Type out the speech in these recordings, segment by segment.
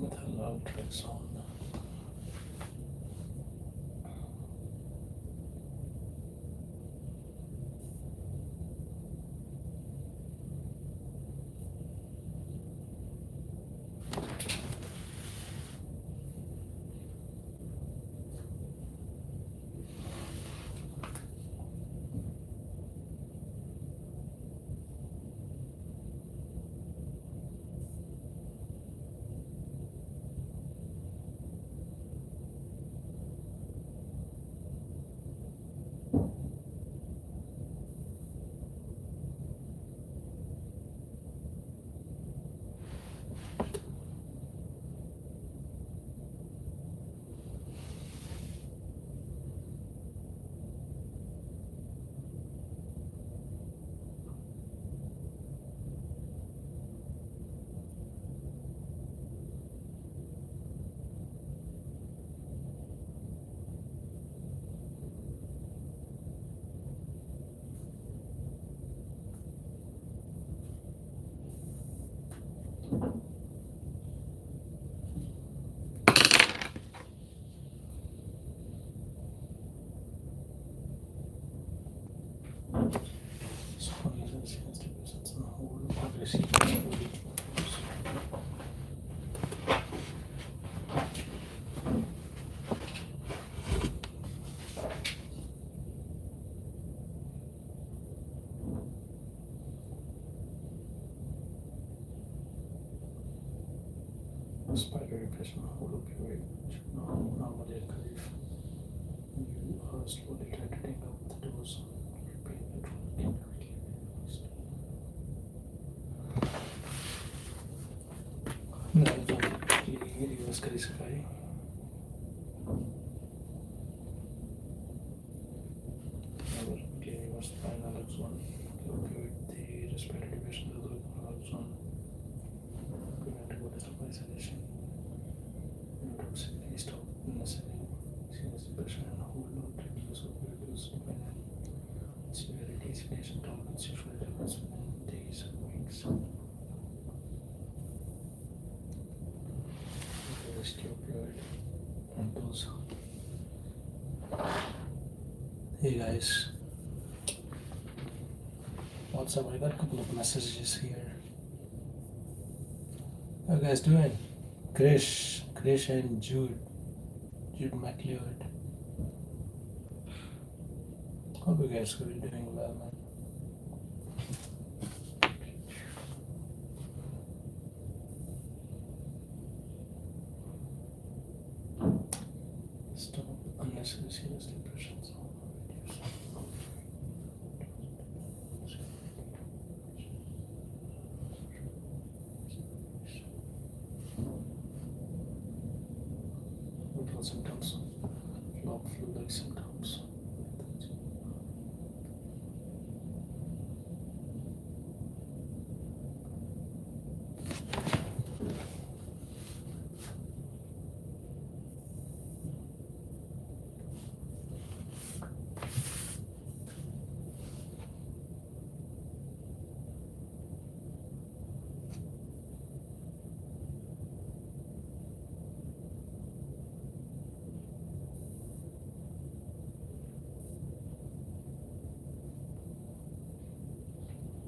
methyl naltrexone. So these are the whole progressive. Respiratory pressure whole opioid should normally occur if you are slowly titrating up the dose. Pain control can directly be used. Reverse કરી શકાય. Reverse by naloxone. Opioid respiratory patient with naloxone. Preventable hospitalization. Neurotoxicity stop necessary. Serious depression and whole load reduce opioid use depending on severity. Sedation tolerance usually develops within days and weeks. Opioid and those. Hey guys, what's up? I got a couple of messages here. How you guys doing? Krish and Jude McLeod. Hope you guys are doing well, man. Stop unnecessary serious depressions. Mental symptoms, flu-like symptoms.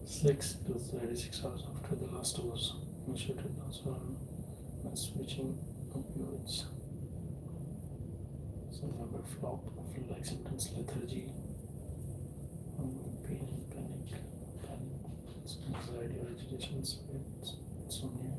Six to 36 hours after the last dose, initiated also on switching opioids. Some number flop, flu-like symptoms, lethargy, pain, panic, anxiety or agitation, insomnia.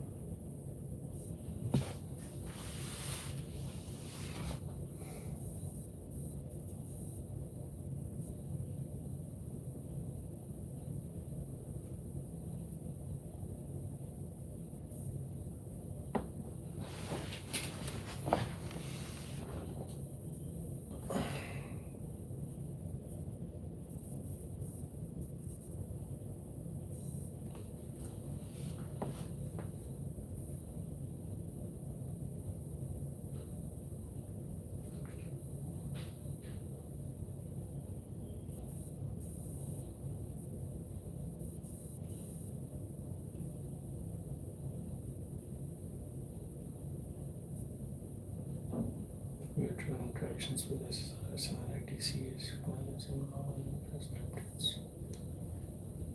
patients with SSRIs and ITCs violence in normal prescriptions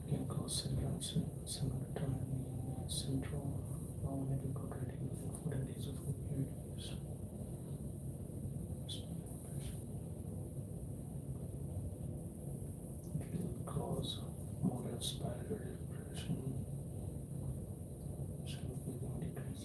can cause syndrome similar to anemia syndrome, normally incorporating within 14 days of opioid use. It will cause motor spiral depression, sleep-withing decrease,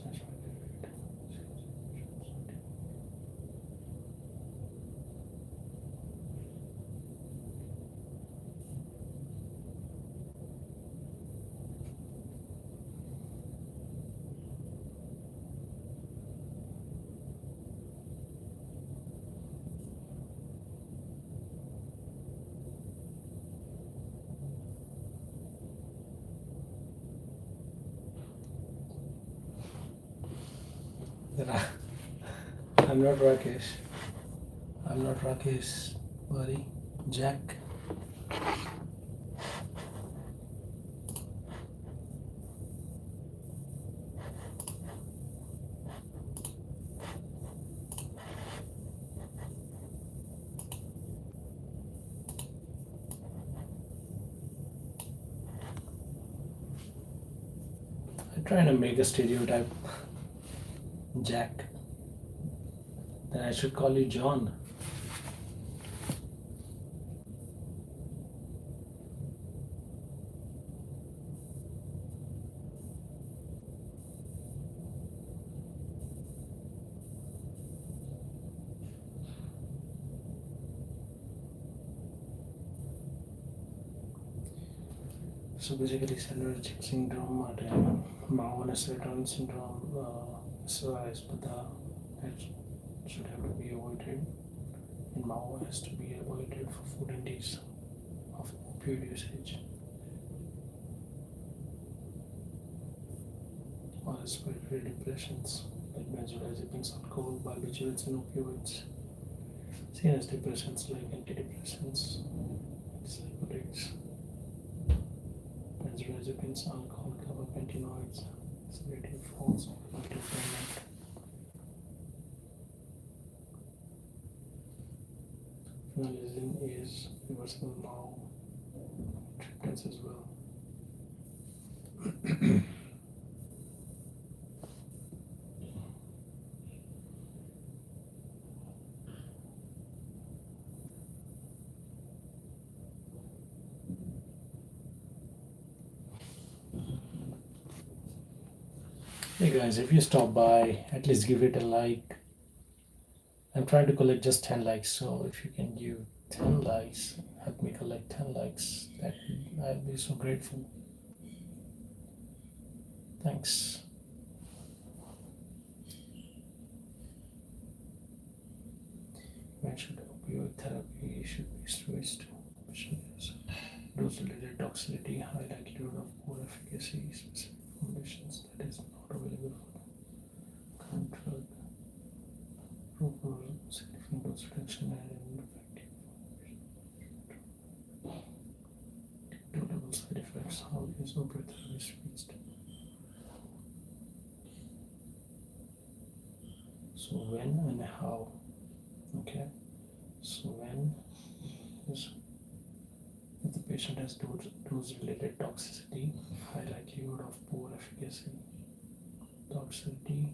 I'm not Rakesh. I'm not Rakesh, buddy. Jack. I'm trying to make a stereotype. Jack. Then I should call you John. So basically, synergic syndrome and Maoist return syndrome, SOIs, but that should have to be avoided. And Mao has to be avoided for 14 days of opioid usage. Or respiratory depressions like benzodiazepines, alcohol, barbiturates, and opioids. CNS depressants like antidepressants, antipsychotics, benzodiazepines, alcohol, gabapentinoids, sedative forms of multi-payment. Phenolizine is reversible now treatments as well. Hey guys, if you stop by, at least give it a like. I'm trying to collect just 10 likes, so if you can give 10 likes, help me collect 10 likes, that I'll be so grateful. Thanks. Mentioned opioid therapy should be switched to dose-related toxicity, high likelihood of poor efficacy, specific formulations that is not available for the current drug. Proper significant dose reduction and ineffective tolerable side effects. How is opioid therapy switched? So when and how? Okay. So when is if the patient has dose-related toxicity, high likelihood of poor efficacy. Toxicity,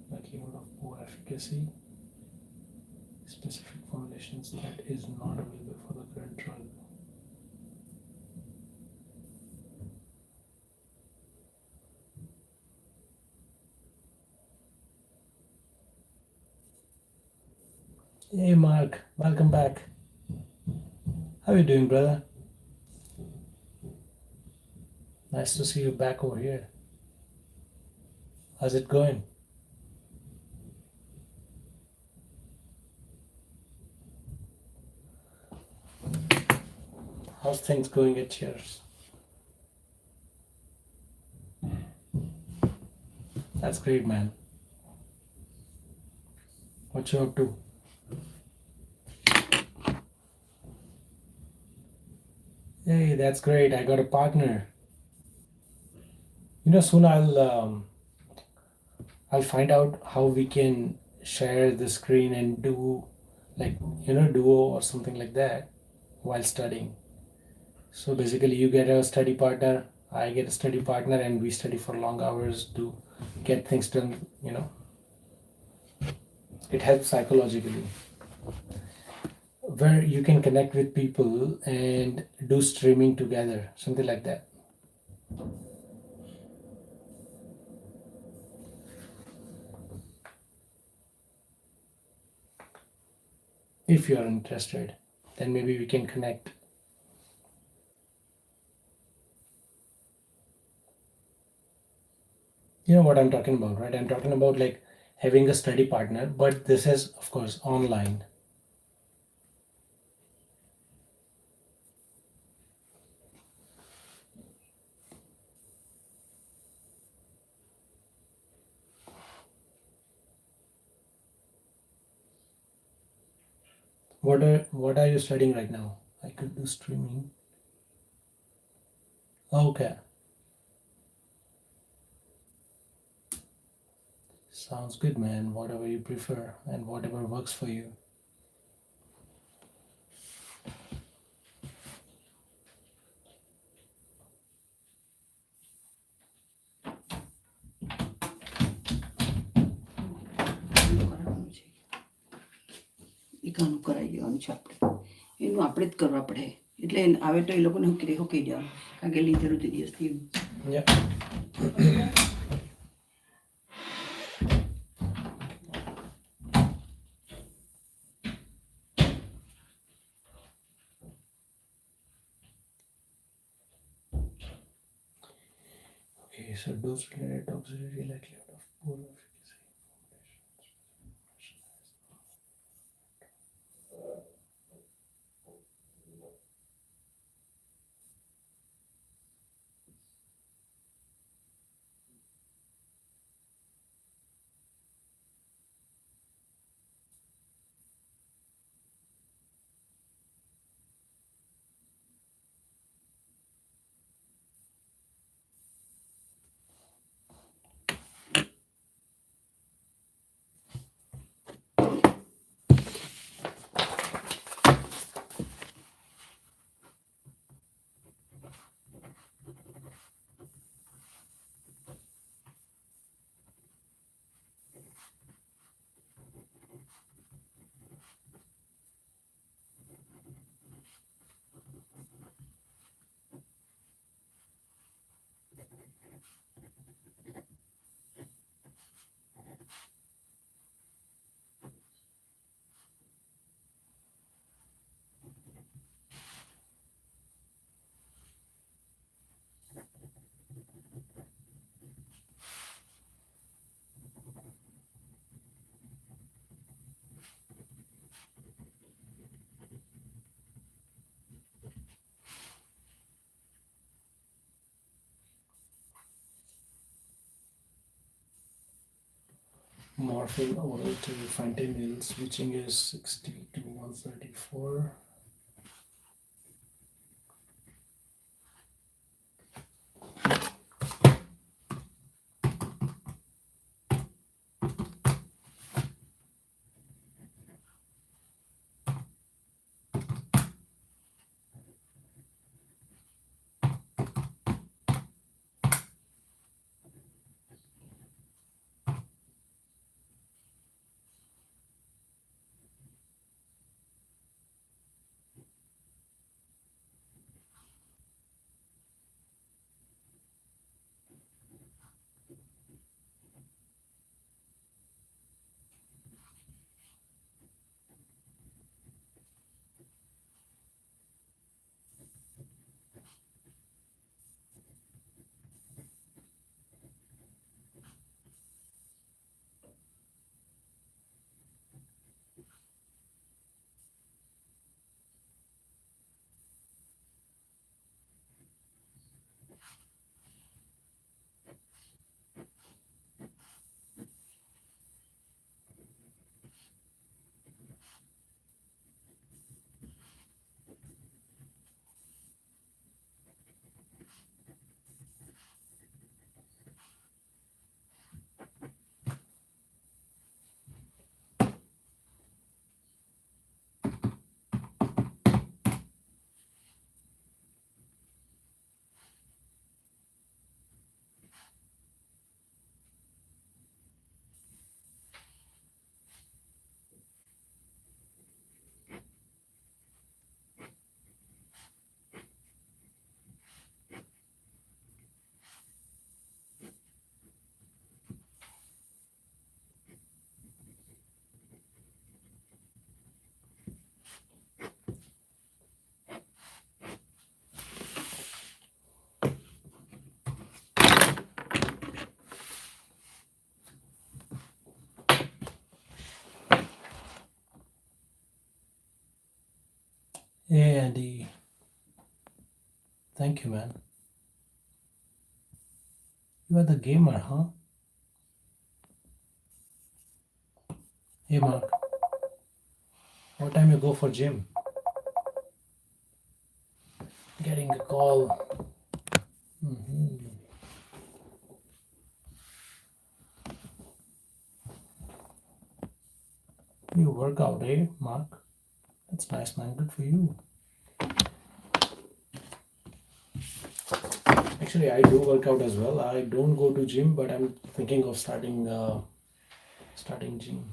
likelihood of poor efficacy, specific formulations that is not available for the current drug. Hey Mark, welcome back. How are you doing, brother? Nice to see you back over here. How's it going? How's things going at yours? That's great, man. What you up to? Hey, that's great. I got a partner. Soon I'll find out how we can share the screen and do like duo or something like that while studying. So basically, you get a study partner, I get a study partner, and we study for long hours to get things done. It helps psychologically, where you can connect with people and do streaming together, something like that. If you are interested, then maybe we can connect. You know what I'm talking about, right? I'm talking about like having a study partner, but this is, of course, online. What are you studying right now? I could do streaming. Okay, sounds good, man. Whatever you prefer and whatever works for you. કરવાનું છે એ કામ કરાવી દેવાનું છે આપણે એનું આપણે જ કરવા પડે એટલે આવે તો એ લોકોને કહી દેવાનું કારણ કે લીધેલું તે દિવસથી Yeah. Okay, so dose related toxicity likelihood of poor efficacy. Morphine oral to fentanyl, switching is 60 to 134. Hey Andy, thank you, man. You are the gamer, huh? Hey Mark, what time you go for gym? Getting a call. Hmm. You work out, eh, Mark? That's nice, man. Good for you. Actually, I do work out as well. I don't go to gym, but I'm thinking of starting gym.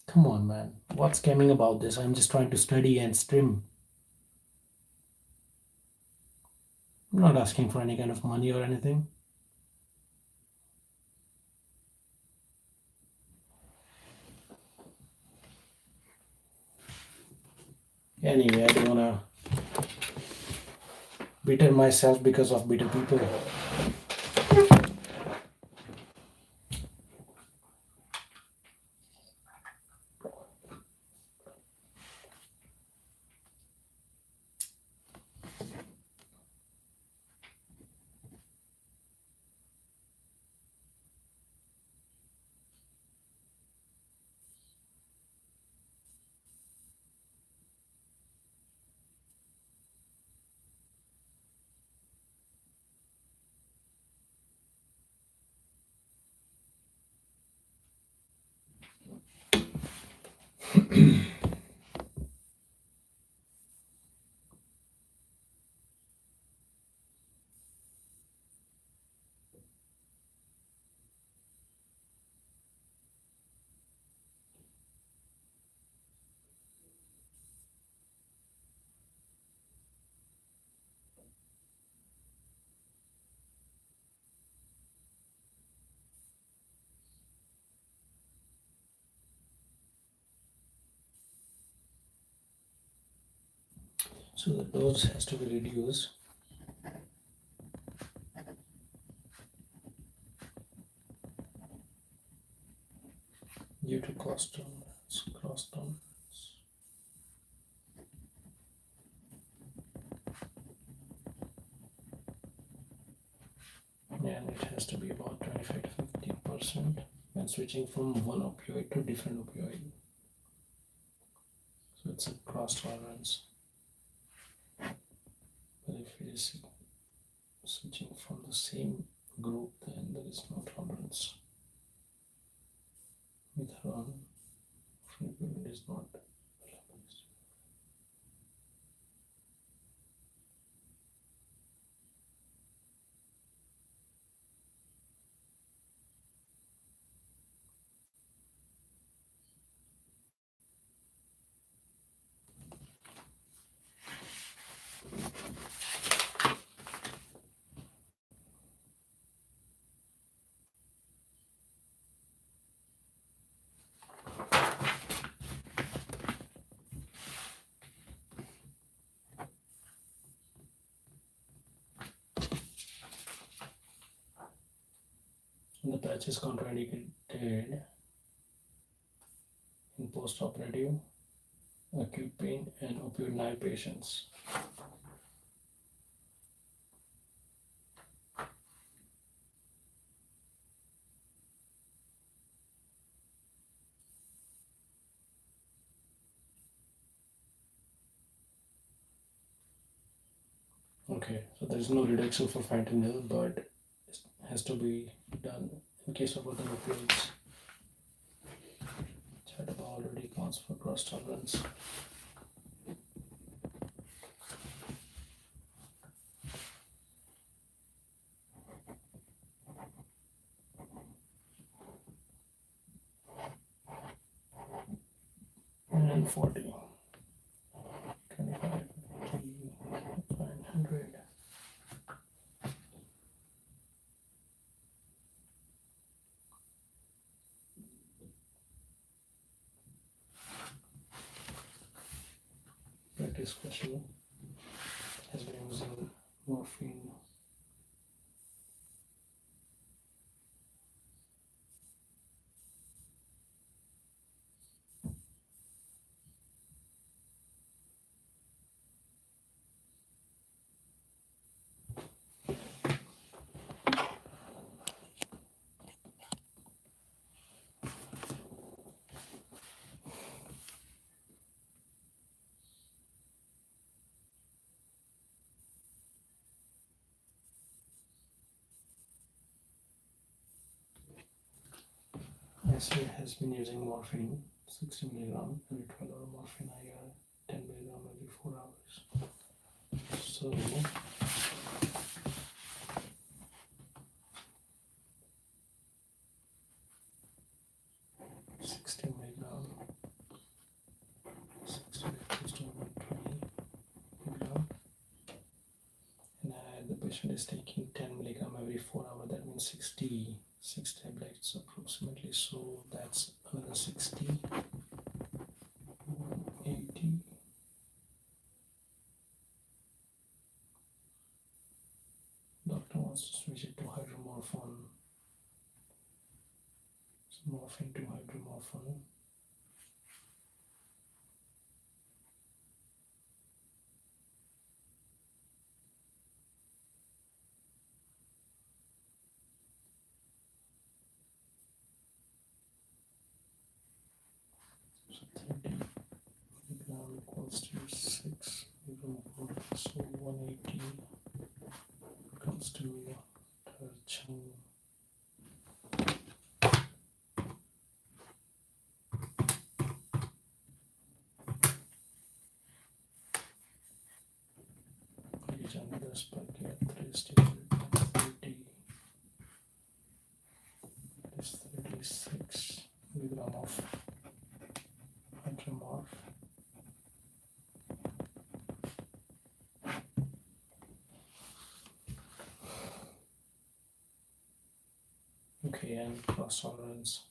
Come on, man. What's scamming about this? I'm just trying to study and stream. I'm not asking for any kind of money or anything. Anyway, I don't wanna bitter myself because of bitter people. So the dose has to be reduced due to cost tolerance, cross tolerance. And it has to be about 25 to 50% when switching from one opioid to different opioid. So it's a cross tolerance. But if it is switching from the same group, then there is no tolerance. Methadone, fentanyl is not. And the patch is contraindicated in post-operative acute pain and opioid naive patients. Okay, so there is no reduction for fentanyl, but it has to be done in case of other opioids. Chataba already accounts for cross tolerance. And 40, 25, 50, 500. Practice question has been using morphine. Yesterday has been using morphine, 60 milligram every 12 hour morphine. I got 10 milligram every 4 hours. So 60 milligram, 60 equals to 120 milligram, and the patient is taking 10 milligram every 4 hours. That means 6 tablets approximately. So that's another 60, 180. Doctor wants to switch it to hydromorphone. So morphine to hydromorphone. So 30 milligram equals to 6 milligram of water. So 180 comes to Chang. Another packet 30 is 36 milligram of hydromorph. Okay, and cross tolerance.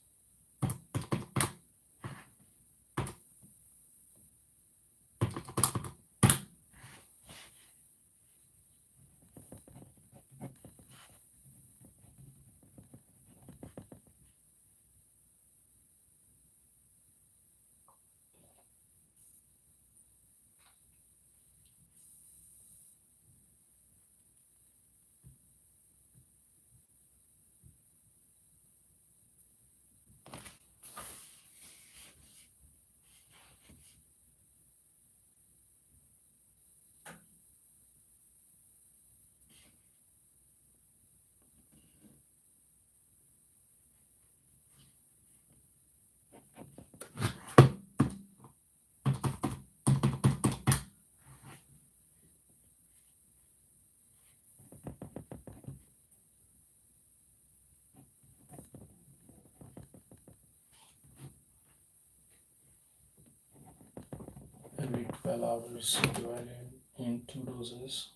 Every 12 hours divided in 2 doses,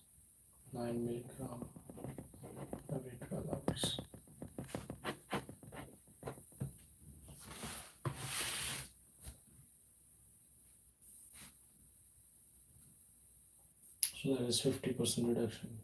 9 milligram every 12 hours. So that is 50% reduction.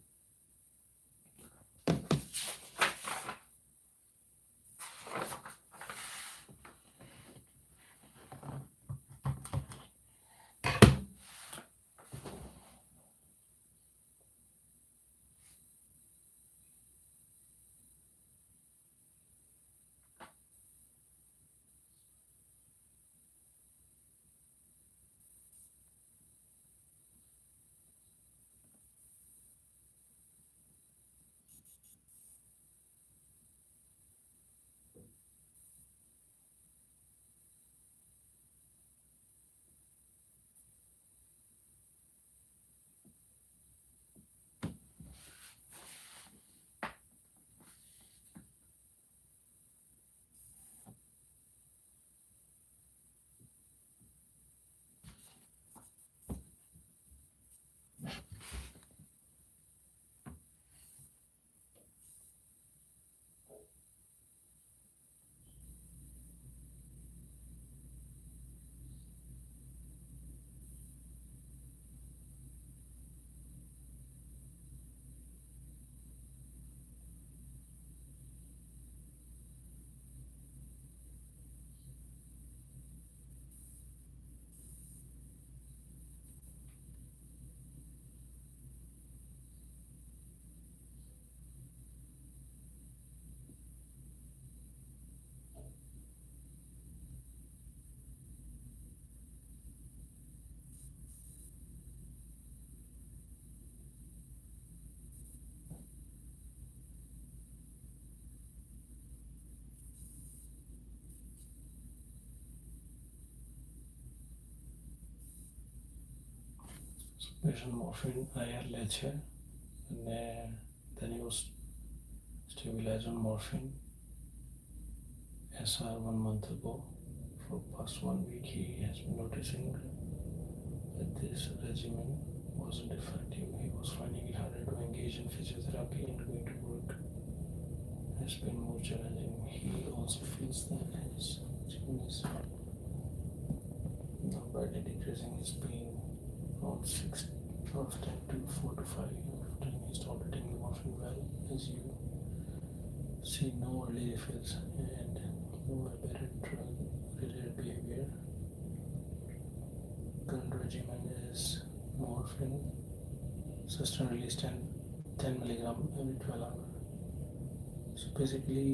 patient morphine IR લે છે અને then he was stabilized on morphine SR 1 month ago. For past 1 week he has been noticing that this regimen wasn't effective. He was finding it harder to engage in physiotherapy and going to work has been more challenging. He also feels that his regimen is now badly decreasing his pain from 6 of 10 to 4 to 5 of 10. He started taking morphine well, as you see no early refills and no aberrant drug-related behavior. Current regimen is morphine, sustained release 10 milligram every 12 hours. So basically,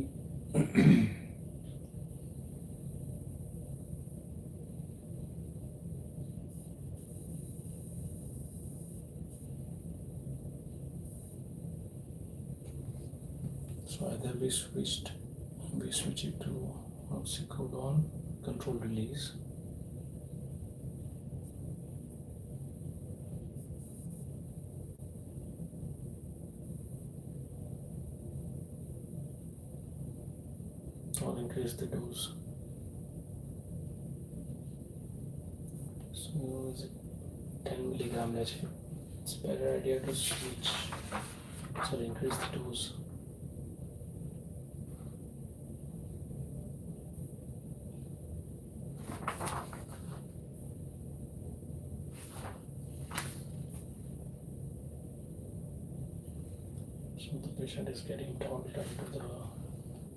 so either we switch it to oxycodone, controlled release. Or increase the dose. So is it 10 milligram? It's a better idea to switch. So increase the dose. So the patient is getting tolerant to the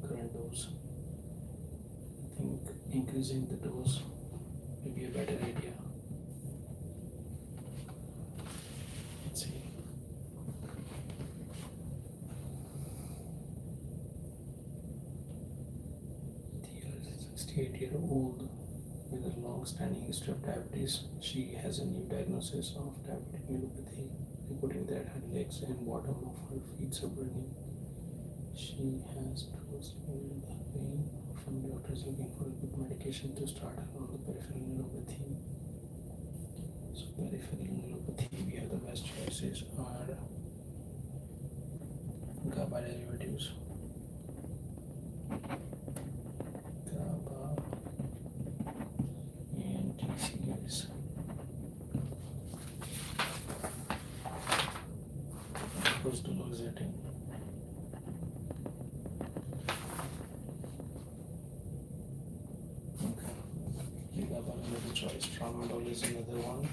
current dose. I think increasing the dose may be a better idea. Let's see. Tia is a 68-year-old with a long-standing history of diabetes. She has a new diagnosis of diabetic neuropathy, reporting that her legs and bottom of her feet are burning. She has with her pain. From doctors looking for a good medication to start her on the peripheral neuropathy. So peripheral neuropathy, we have the best choices are GABA derivatives. GABA and TCS. Of course, duloxetine. Another choice. Tramadol is another one.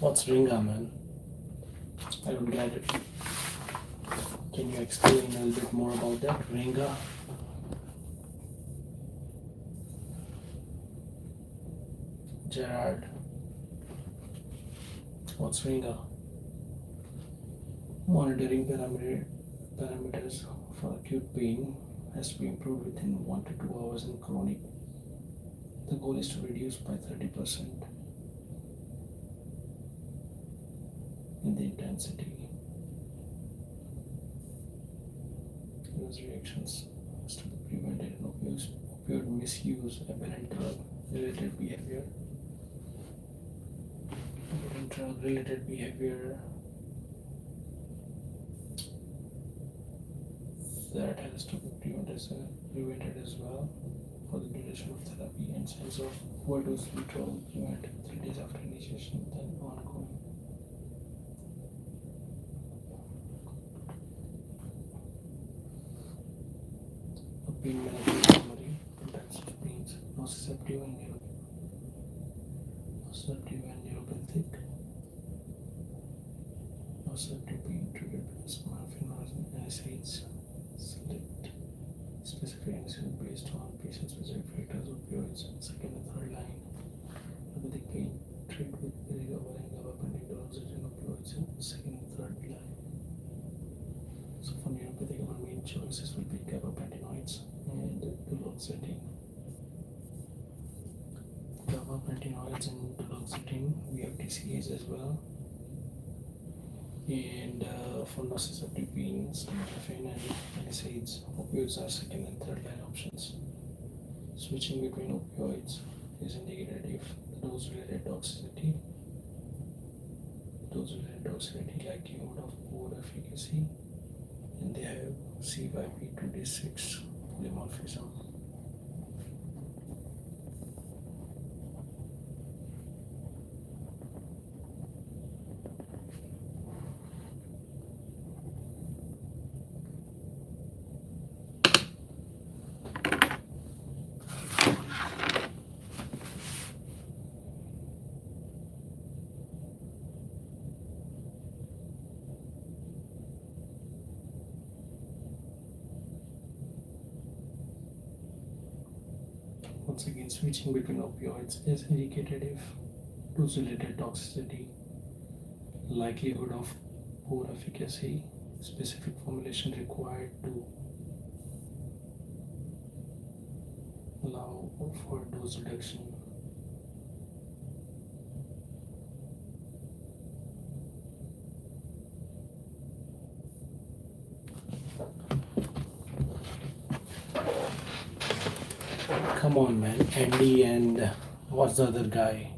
What's Ringa, man? I don't get it. Can you explain a little bit more about that? Ringa? Gerard. What's Ringa? Monitoring parameters for acute pain has to be improved within 1 to 2 hours in chronic. The goal is to reduce by 30% in the intensity. Those reactions has to be prevented in opioid misuse, aberrant drug-related behavior. Aberrant drug-related behavior that has to be prevented as well for the duration of therapy and signs of overdose withdrawal prevented 3 days after initiation, then ongoing. A pain management summary, two types of pains, nociceptive and neuropathic. Nociceptive pain triggered by the morphine or NSAIDs. Select specific insulin based on patient-specific factors, opioids, second and third line. Neuropathic pain treat with Perigober and gabapentin, duloxetine, opioids, second and third line. So for neuropathic, our main choices will be gabapentinoids and duloxetine. Gabapentinoids and duloxetine, we have TCAs as well. And for nociceptive pain, tamoxifen and use our second and third line options. Switching between opioids is indicated if the dose-related toxicity, likelihood of poor efficacy, and they have C5p26 polymorphism. Once again, switching between opioids is indicated if dose-related toxicity, likelihood of poor efficacy, specific formulation required to allow for dose reduction. Come on, man. Andy and what's the other guy?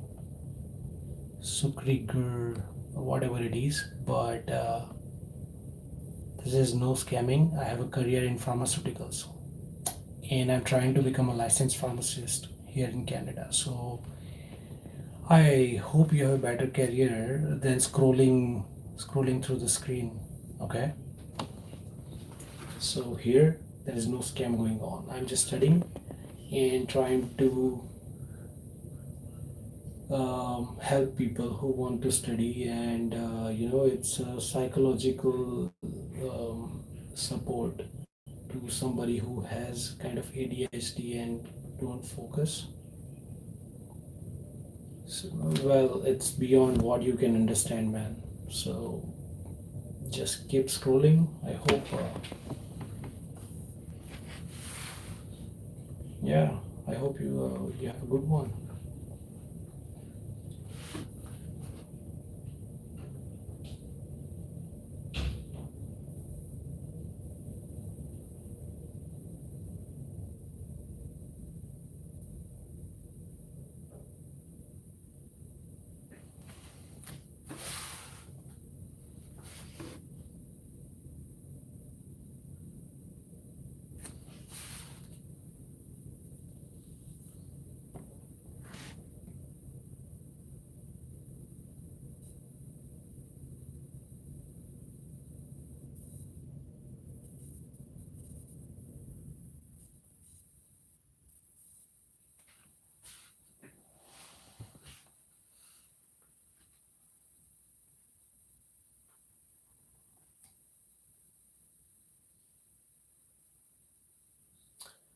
Sukriger, whatever it is. But this is no scamming. I have a career in pharmaceuticals, and I'm trying to become a licensed pharmacist here in Canada. So I hope you have a better career than scrolling through the screen. Okay. So here there is no scam going on. I'm just studying and trying to help people who want to study, and it's a psychological support to somebody who has kind of ADHD and don't focus. So, well, it's beyond what you can understand, man. So just keep scrolling. I hope yeah, I hope you have a good one.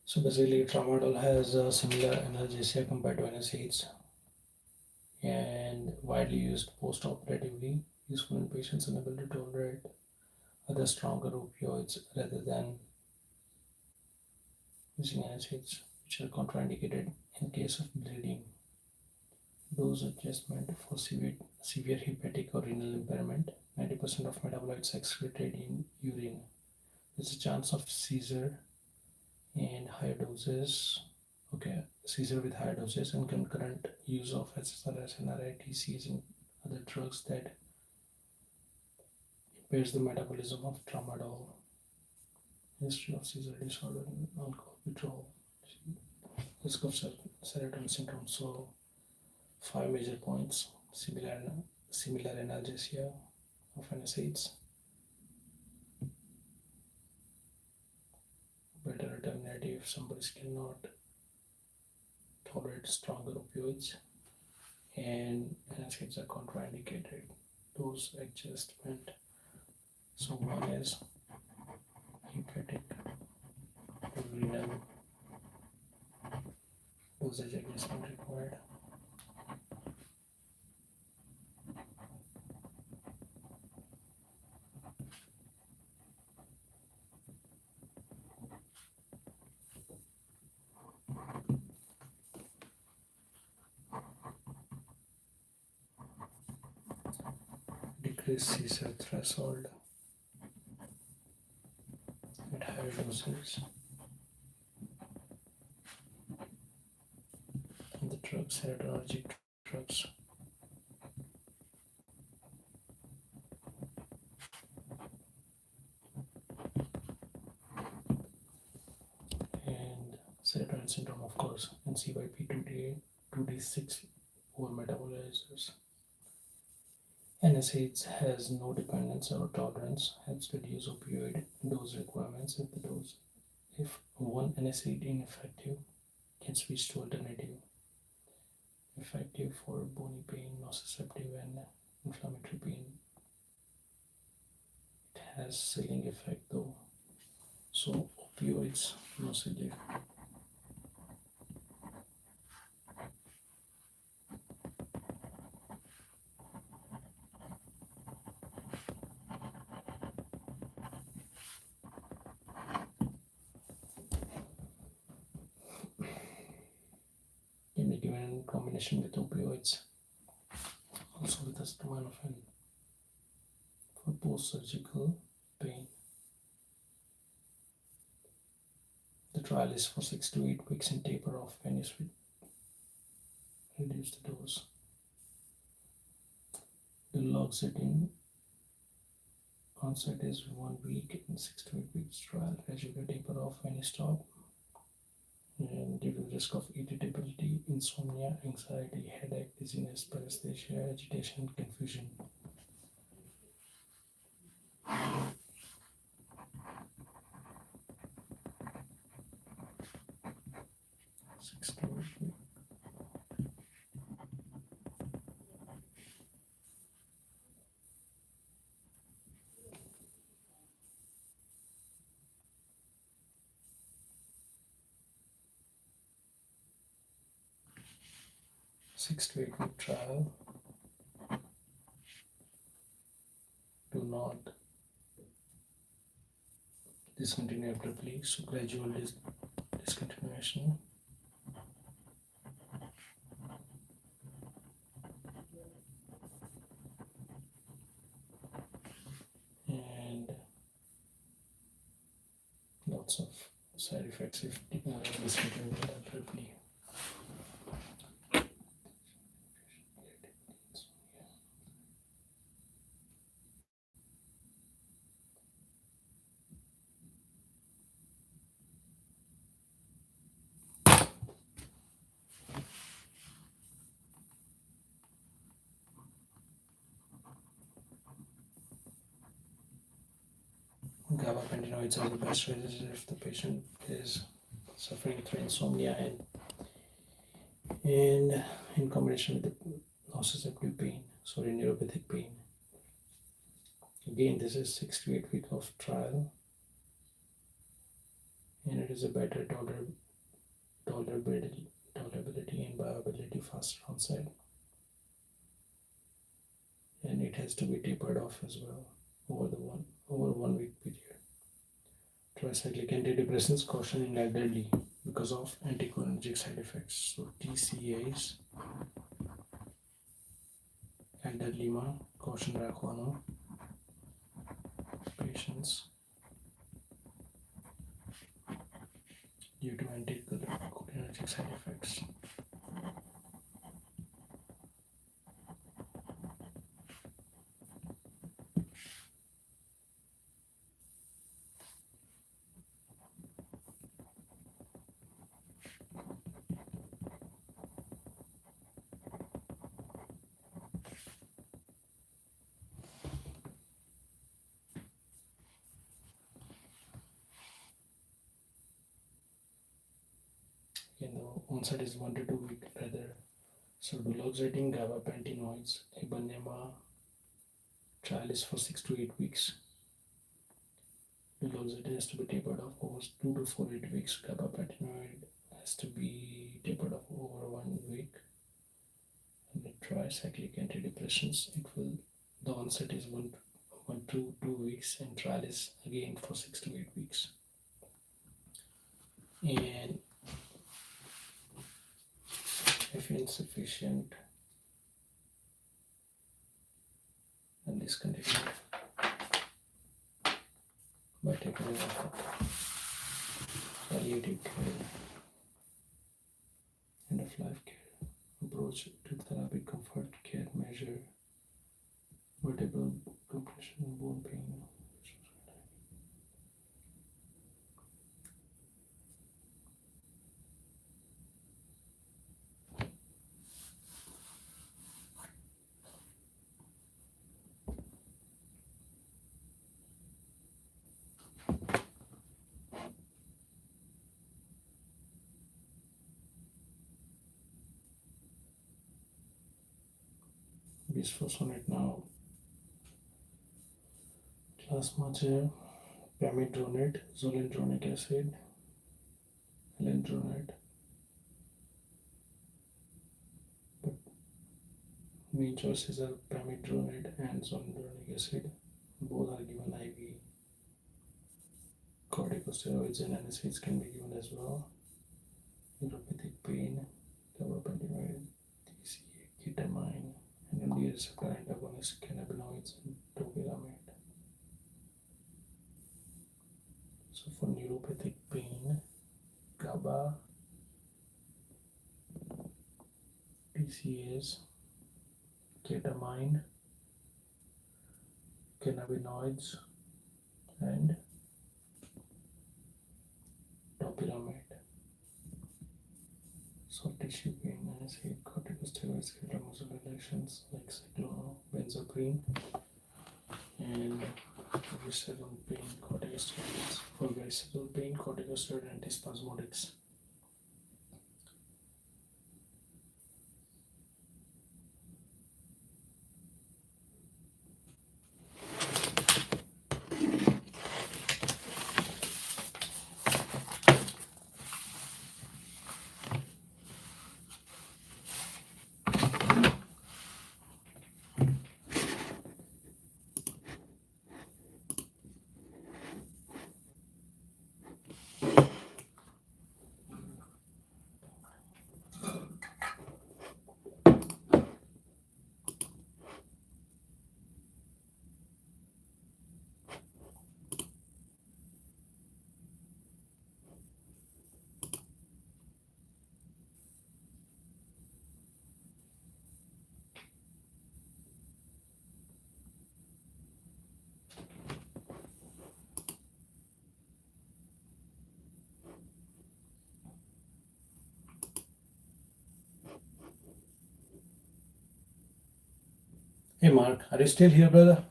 So basically, tramadol has a similar analgesia compared to NSAIDs and widely used post-operatively, useful in patients unable to tolerate other stronger opioids rather than using NSAIDs, which are contraindicated in case of bleeding. Dose adjustment for severe hepatic or renal impairment. 90% of metabolites excreted in urine. There's a chance of seizure and higher doses. Okay, seizure with higher doses and concurrent use of SSRIs and RITCs and other drugs that impairs the metabolism of tramadol. History of seizure disorder and alcohol withdrawal. Risk of serotonin syndrome. So 5 major points: similar analgesia of NSAIDs, better alternative if somebody cannot tolerate stronger opioids, and NSAIDs are contraindicated. Dose adjustment. So one is hepatic or renal dosage adjustment required. Decrease seizure threshold at higher higher doses. And the drugs, serotonergic drugs. And serotonin syndrome, of course, and CYP2D8, 2D6 over metabolizers. NSAIDs has no dependence or tolerance, helps reduce opioid dose requirements if one NSAID ineffective, can switch to alternative. Effective for bony pain, nociceptive and inflammatory pain. It has ceiling effect though. So opioids, no ceiling. Can be given in combination with opioids, also with acetaminophen for post-surgical pain. The trial is for 6 to 8 weeks and taper off when you reduce the dose. Duloxetine onset is 1 week in 6 to 8 weeks trial. Gradually taper off when you stop. And due to risk of irritability, insomnia, anxiety, headache, dizziness, paresthesia, agitation, confusion. Six to 8 weeks. Six to 8 week trial. Do not discontinue abruptly, so gradual discontinuation. And lots of side effects if discontinued abruptly. Gabapentinoids are the best choices if the patient is suffering through insomnia and in combination with the nociceptive pain, sorry, neuropathic pain. Again, this is 6 to 8 week of trial, and it is a better tolerability and bioavailability, faster onset, and it has to be tapered off as well over 1 week period. Tricyclic antidepressants caution in elderly because of anticholinergic side effects. So TCAs elderlyમાં caution રાખવાનો patients due to anticholinergic side effects. Again, the onset is 1 to 2 weeks rather. So duloxetine, gabapentinoids, Ibanema trial is for 6 to 8 weeks. Duloxetine has to be tapered off over 2 to 8 weeks. Gabapentinoid has to be tapered off over 1 week. And the tricyclic antidepressants, the onset is 1 to 2 weeks, and trial is again for 6 to 8 weeks. And if insufficient, then discontinue by taking it off. palliative care, end-of-life care, approach to therapy, comfort care measure, vertebral compression, bone pain. Bisphosphonate now. Classમાં છે pamidronate, zoledronic acid, alendronate. But main choices are pamidronate and zoledronic acid. Both are given IV. Corticosteroids and NSAIDs can be given as well. Neuropathic pain, gabapentin, TCA, ketamine, and NMDA receptor antagonist, cannabinoids, and topiramate. So for neuropathic pain, GABA, TCAs, ketamine, cannabinoids, and topiramate. Soft tissue pain, NSAID, corticosteroids, skeletal muscle relaxants like cyclobenzaprine, and visceral pain, corticosteroids. For visceral pain, corticosteroid antispasmodics. Hey Mark, are you still here, brother?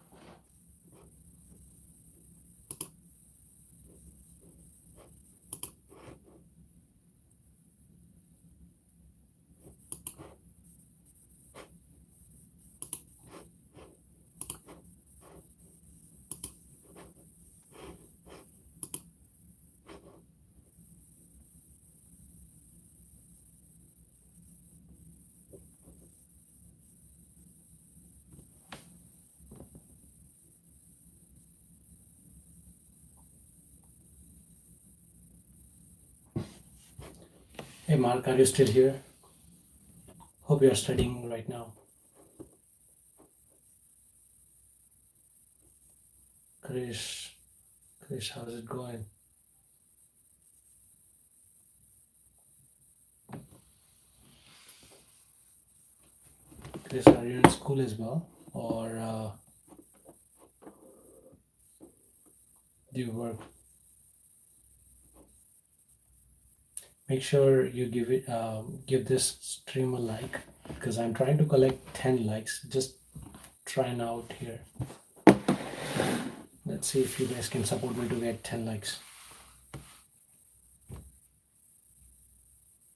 Hey Mark, are you still here? Hope you are studying right now. Krish, how's it going? Chris, are you in school as well, or do you work? Make sure you give this stream a like, because I'm trying to collect 10 likes. Just trying out here. Let's see if you guys can support me to get 10 likes.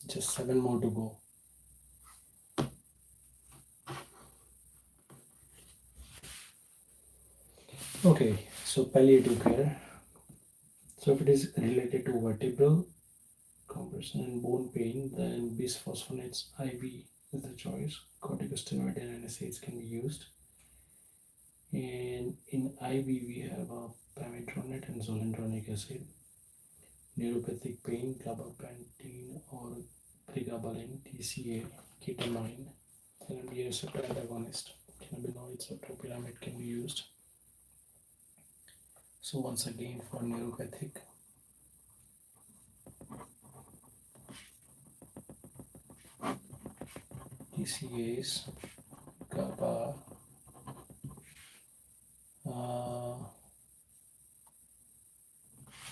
Just 7 more to go. Okay, so palliative care. So if it is related to vertebral compression and bone pain, then bisphosphonates IV is the choice. Corticosteroid and NSAIDs can be used. And in IV, we have pamidronate and zoledronic acid. Neuropathic pain, gabapentin or pregabalin, TCA, ketamine, NMDA receptor antagonist, cannabinoids or topiramate can be used. So once again, for neuropathic, TCAs, GABA,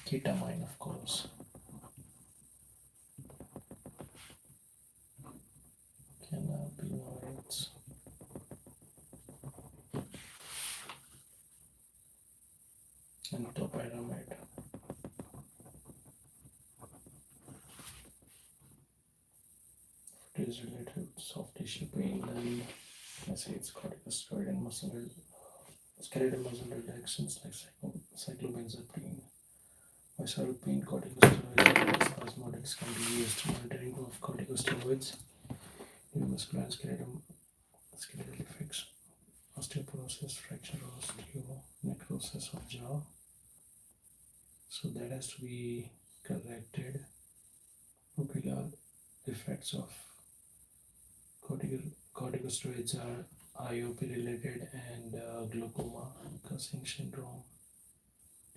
ketamine, of course, cannabinoids, and topiramide. It is related to soft tissue pain, then I say it's corticosteroid and skeletal muscle relaxants like cyclobenzaprine. Muscle pain, corticosteroids, and spasmodics can be used. Monitoring of corticosteroids, neuromuscular and skeletal effects, osteoporosis, fracture, osteonecrosis of jaw. So that has to be corrected. Ocular effects of corticosteroids are IOP related and glaucoma, Cushing syndrome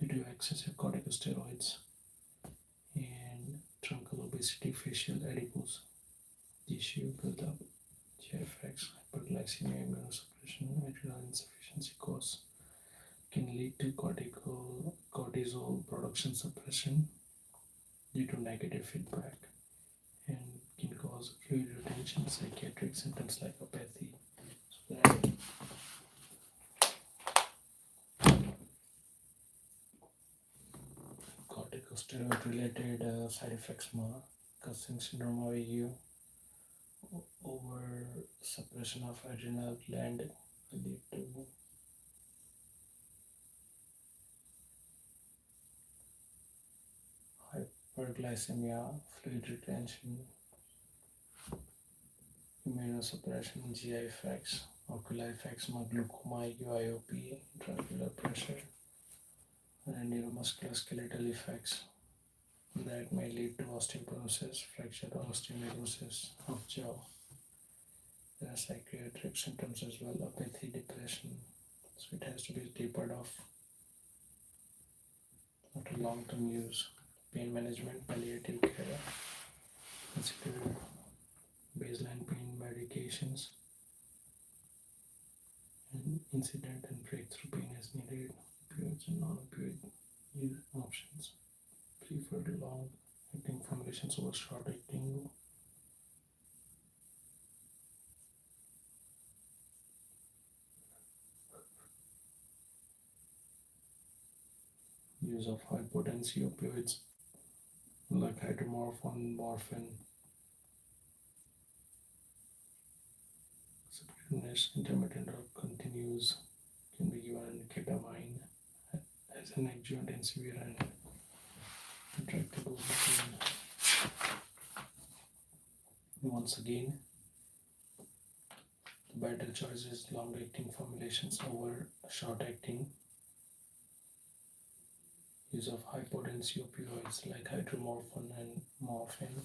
due to excessive corticosteroids, and truncal obesity, facial adipose tissue buildup, GFX, hyperglycemia, immunosuppression, adrenal insufficiency cause can lead to cortisol production suppression due to negative feedback and can cause fluid retention, psychiatric symptoms like apathy. So that corticosteroid related side effects more Cushing syndrome AU, over suppression of adrenal gland lead to hyperglycemia, fluid retention, immunosuppression, GI effects, ocular effects, glaucoma, IOP, intraocular pressure, and neuromuscular skeletal effects that may lead to osteoporosis, fracture, or osteonecrosis of jaw. There are psychiatric symptoms as well, apathy, depression. So it has to be tapered off after long-term use. Pain management, palliative care, consider baseline pain medications, and incident and breakthrough pain as needed, opioids and non-opioid use options. Prefer long-acting formulations over short-acting. Use of high-potency opioids like hydromorphone, morphine, subcutaneous intermittent or continuous can be given ketamine as an adjunct in severe and intractable pain. Once again, the better choice is long-acting formulations over short-acting. Use of high-potency opioids like hydromorphone and morphine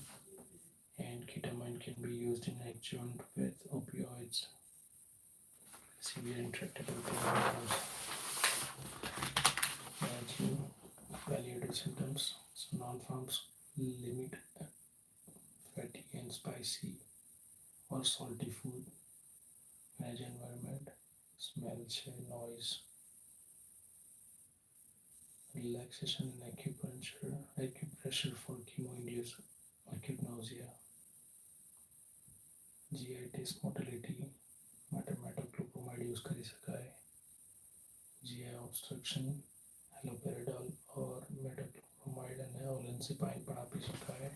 and ketamine can be used in adjunct with opioids. Severe intractable pain managing palliative symptoms. So non-farms limit fatty and spicy or salty food. Manage environment, smell, share, noise. Relaxation and acupressure for chemo-induced acute nausea. GI test motility, metoclopramide use કરી શકાય. GI obstruction, haloperidol or metoclopramide અને olanzapine પણ આપી શકાય.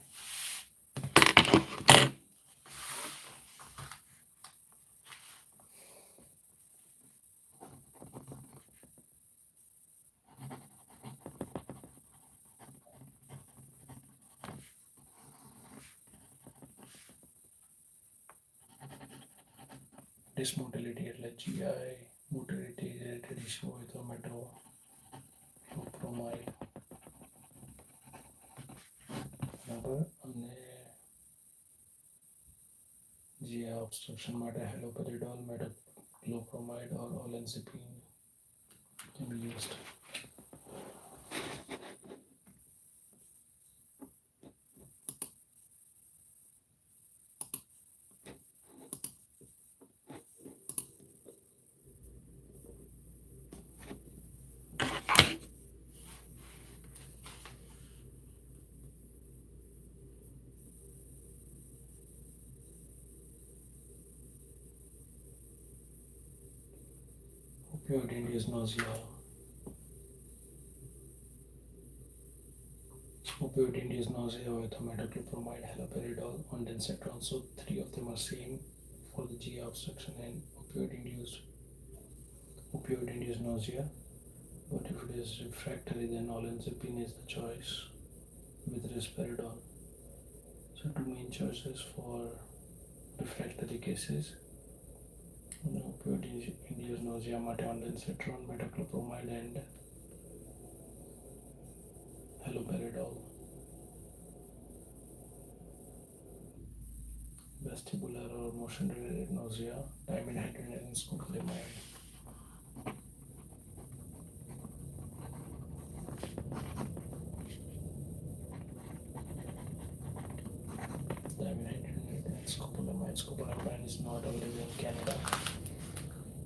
Dysmotility એટલે GI motility related issue હોય તો metoclopramide બરાબર. અને GI obstruction માટે haloperidol, metoclopramide or olanzapine can be used. opioid-induced nausea. Opioid-induced nausea with metoclopramide, haloperidol, ondansetron. So three of them are same for the GI obstruction and opioid-induced nausea. But if it is refractory, then olanzapine is the choice with risperidone. So two main choices for refractory cases. Opioid-induced nausea માટે ondansetron, metoclopramide and haloperidol. Vestibular or motion-related nausea, dimenhydrine and scopolamine. Dimenhydrine and scopolamine. Scopolamine is not available in Canada.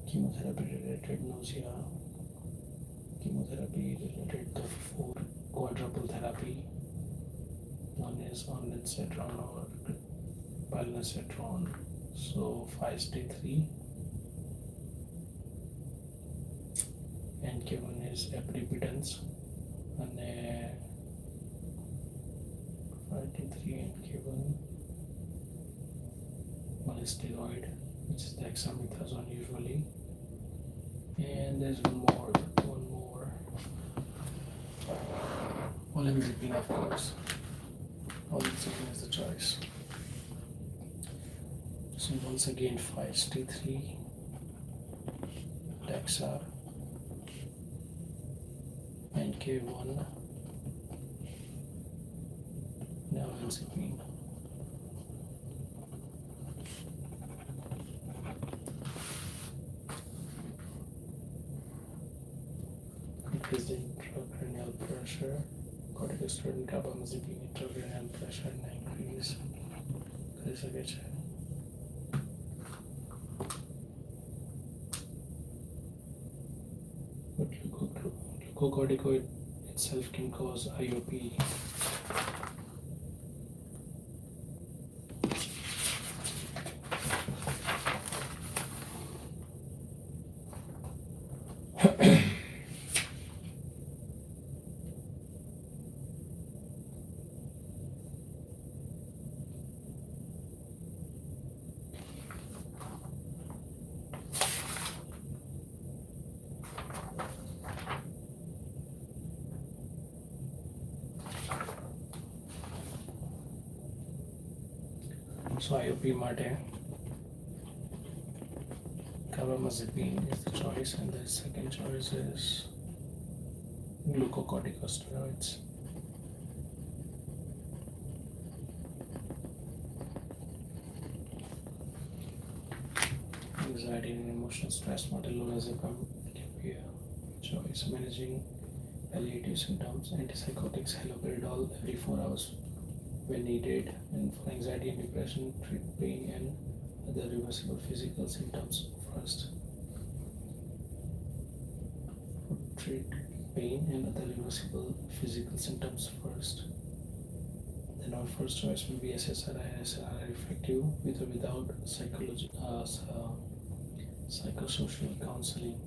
Chemotherapy-related nausea. Chemotherapy-related, the four quadruple therapy. One is ondansetron or palnacetron. So 5-3. NK1 is epidepidence. And 5-3 NK1. One is steroid, which is dexamethasone usually. And there's one more. Olanzapine, of course. Olanzapine is the choice. So once again, 5-3, Dexa, NK1, now olanzapine. Increasing intracranial pressure, corticosteroid, carbamazepine, intracranial pressure increase. But glucocorticoid itself can cause IOP. So IOP માટે carbamazepine is the choice, and the second choice is glucocorticosteroids. Anxiety and emotional stress માટે lorazepam can be a choice. Managing palliative symptoms, antipsychotics, haloperidol every 4 hours when needed. And for anxiety and depression, treat pain and other reversible physical symptoms first. Treat pain and other reversible physical symptoms first. Then our first choice will be SSRI and SNRI effective with or without psychosocial counseling.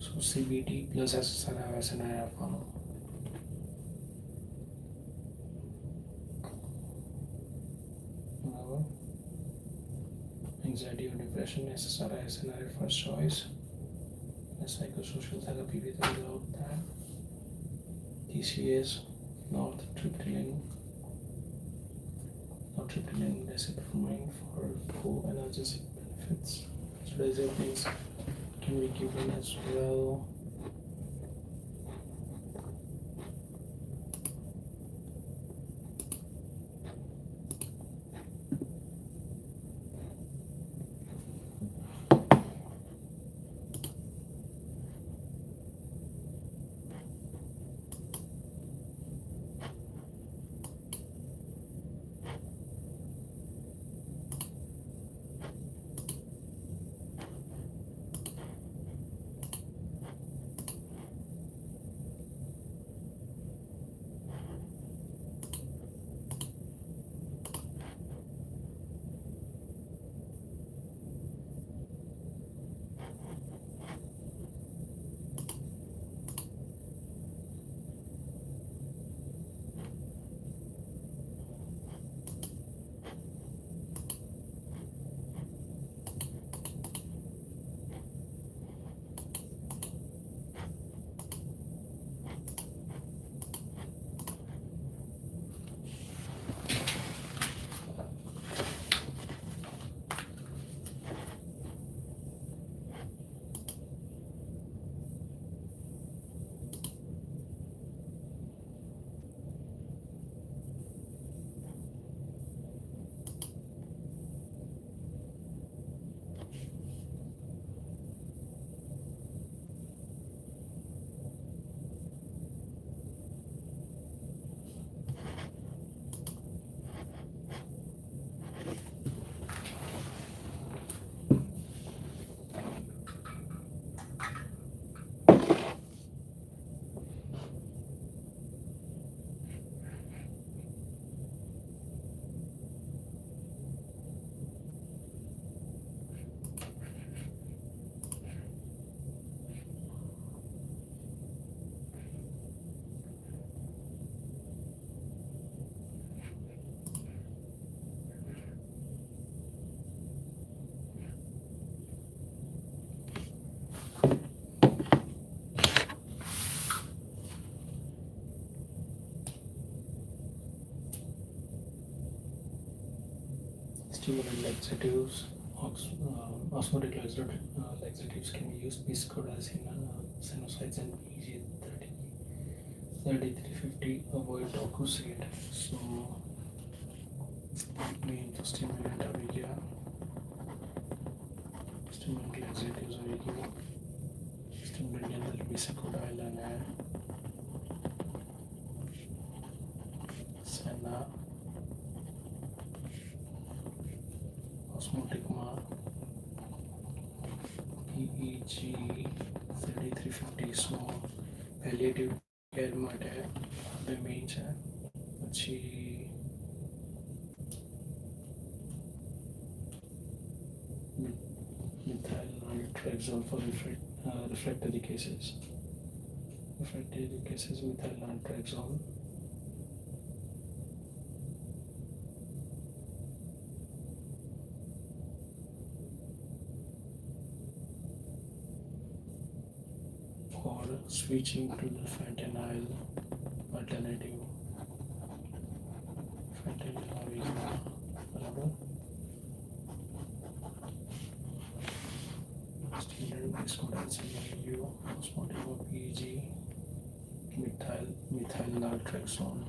So CBT plus SSRI or SNRI આપવાનો. Anxiety or depression, SSRI, SNRI first choice. Psychosocial therapy with or without that. TCS, nortriptyline, dexapramine for co-analgesic benefits. So things can be given as well. Stimulant laxatives, osmotic laxatives can be used. Biscodazine, sinusides, and PG 3350. Avoid Docusate. So, main तो stimulant अभी क्या? Stimulant laxatives अभी क्या? Stimulant के अंदर Biscodazine है, Senna, osmotic में PEG 3350 small palliative care માટે બે મેઇન છે. પછી methyl naltrexone for refractory cases. Methyl naltrexone. Or switching to the fentanyl alternative. Fentanyl बराबर. Stimulant biscodazine U, osmotic PEG, methyl naltrexone.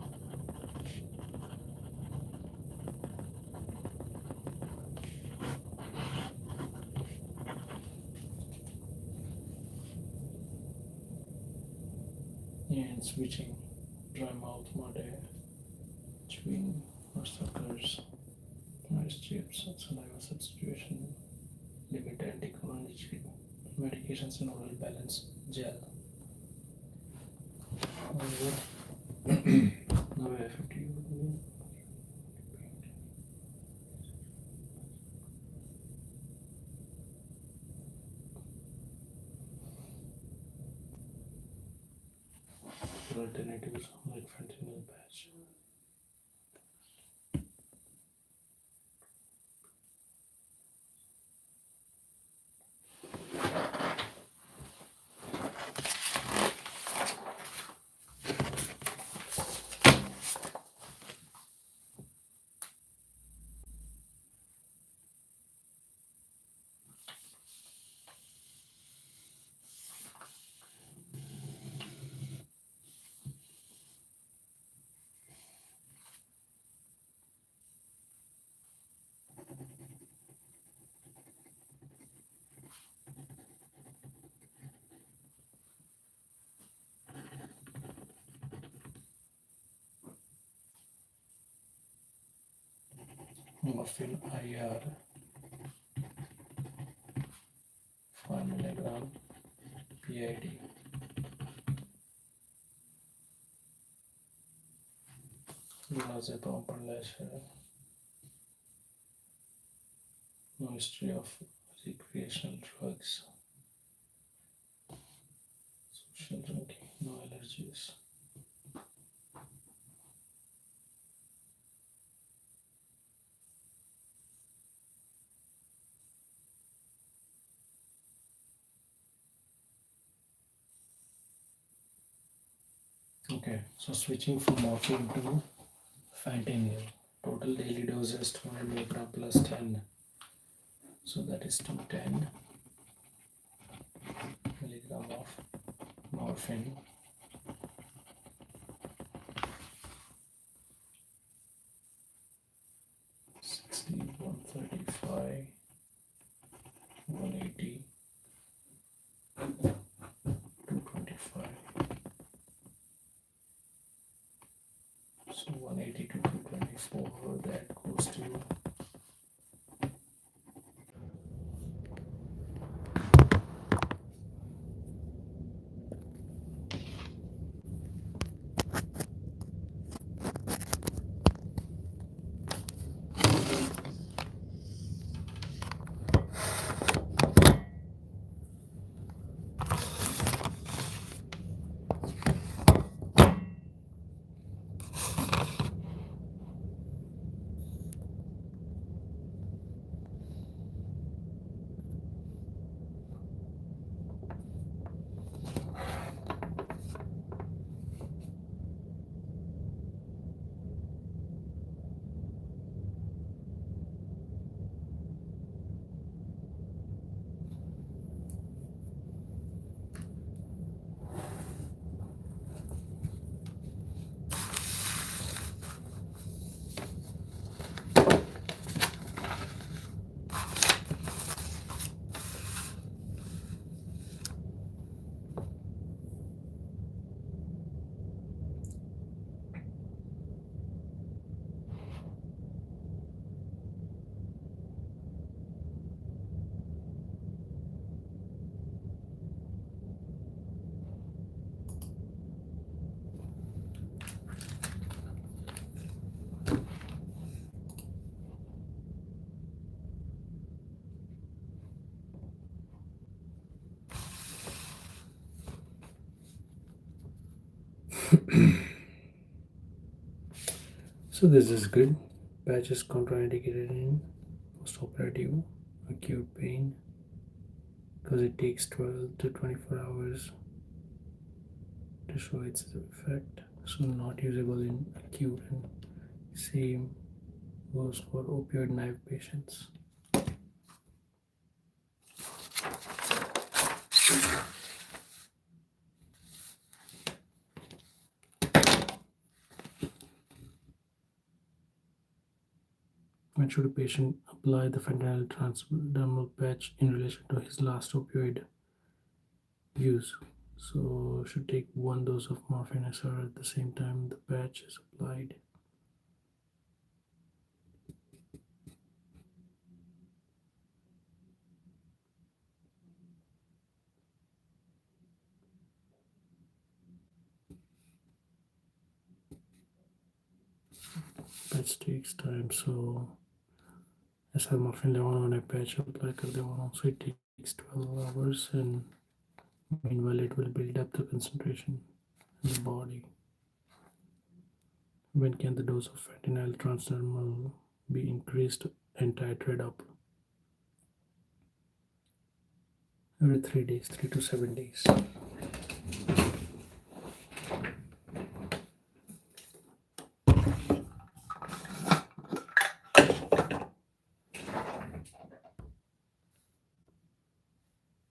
And switching dry mouth માટે chewing or suckers, noise chips, saliva substitution, limit anticholinergic medications and oral balance gel. Now effective. Alternatives like fentanyl patch. Morphine IR 5 milligram PID. Diazepam પણ લે છે. No history of recreational drugs. Social drinking, no allergies. Okay, so switching from morphine to fentanyl. Total daily doses 200 milligram plus 10. So that is 210 milligram of morphine. 60, 135, 180, 225. So 180 to 224, that goes to So this is good. Patch is contraindicated in postoperative acute pain because it takes 12 to 24 hours to show its effect. So not usable in acute, and same goes for opioid naive patients. When should a patient apply the fentanyl transdermal patch in relation to his last opioid use? So should take one dose of morphine SR at the same time the patch is applied. Patch takes time, so SR morphine level on a patch apply कर देना. So it takes 12 hours, and meanwhile it will build up the concentration in the body. When can the dose of fentanyl transdermal be increased and titrated up? Every 3 days, 3 to 7 days.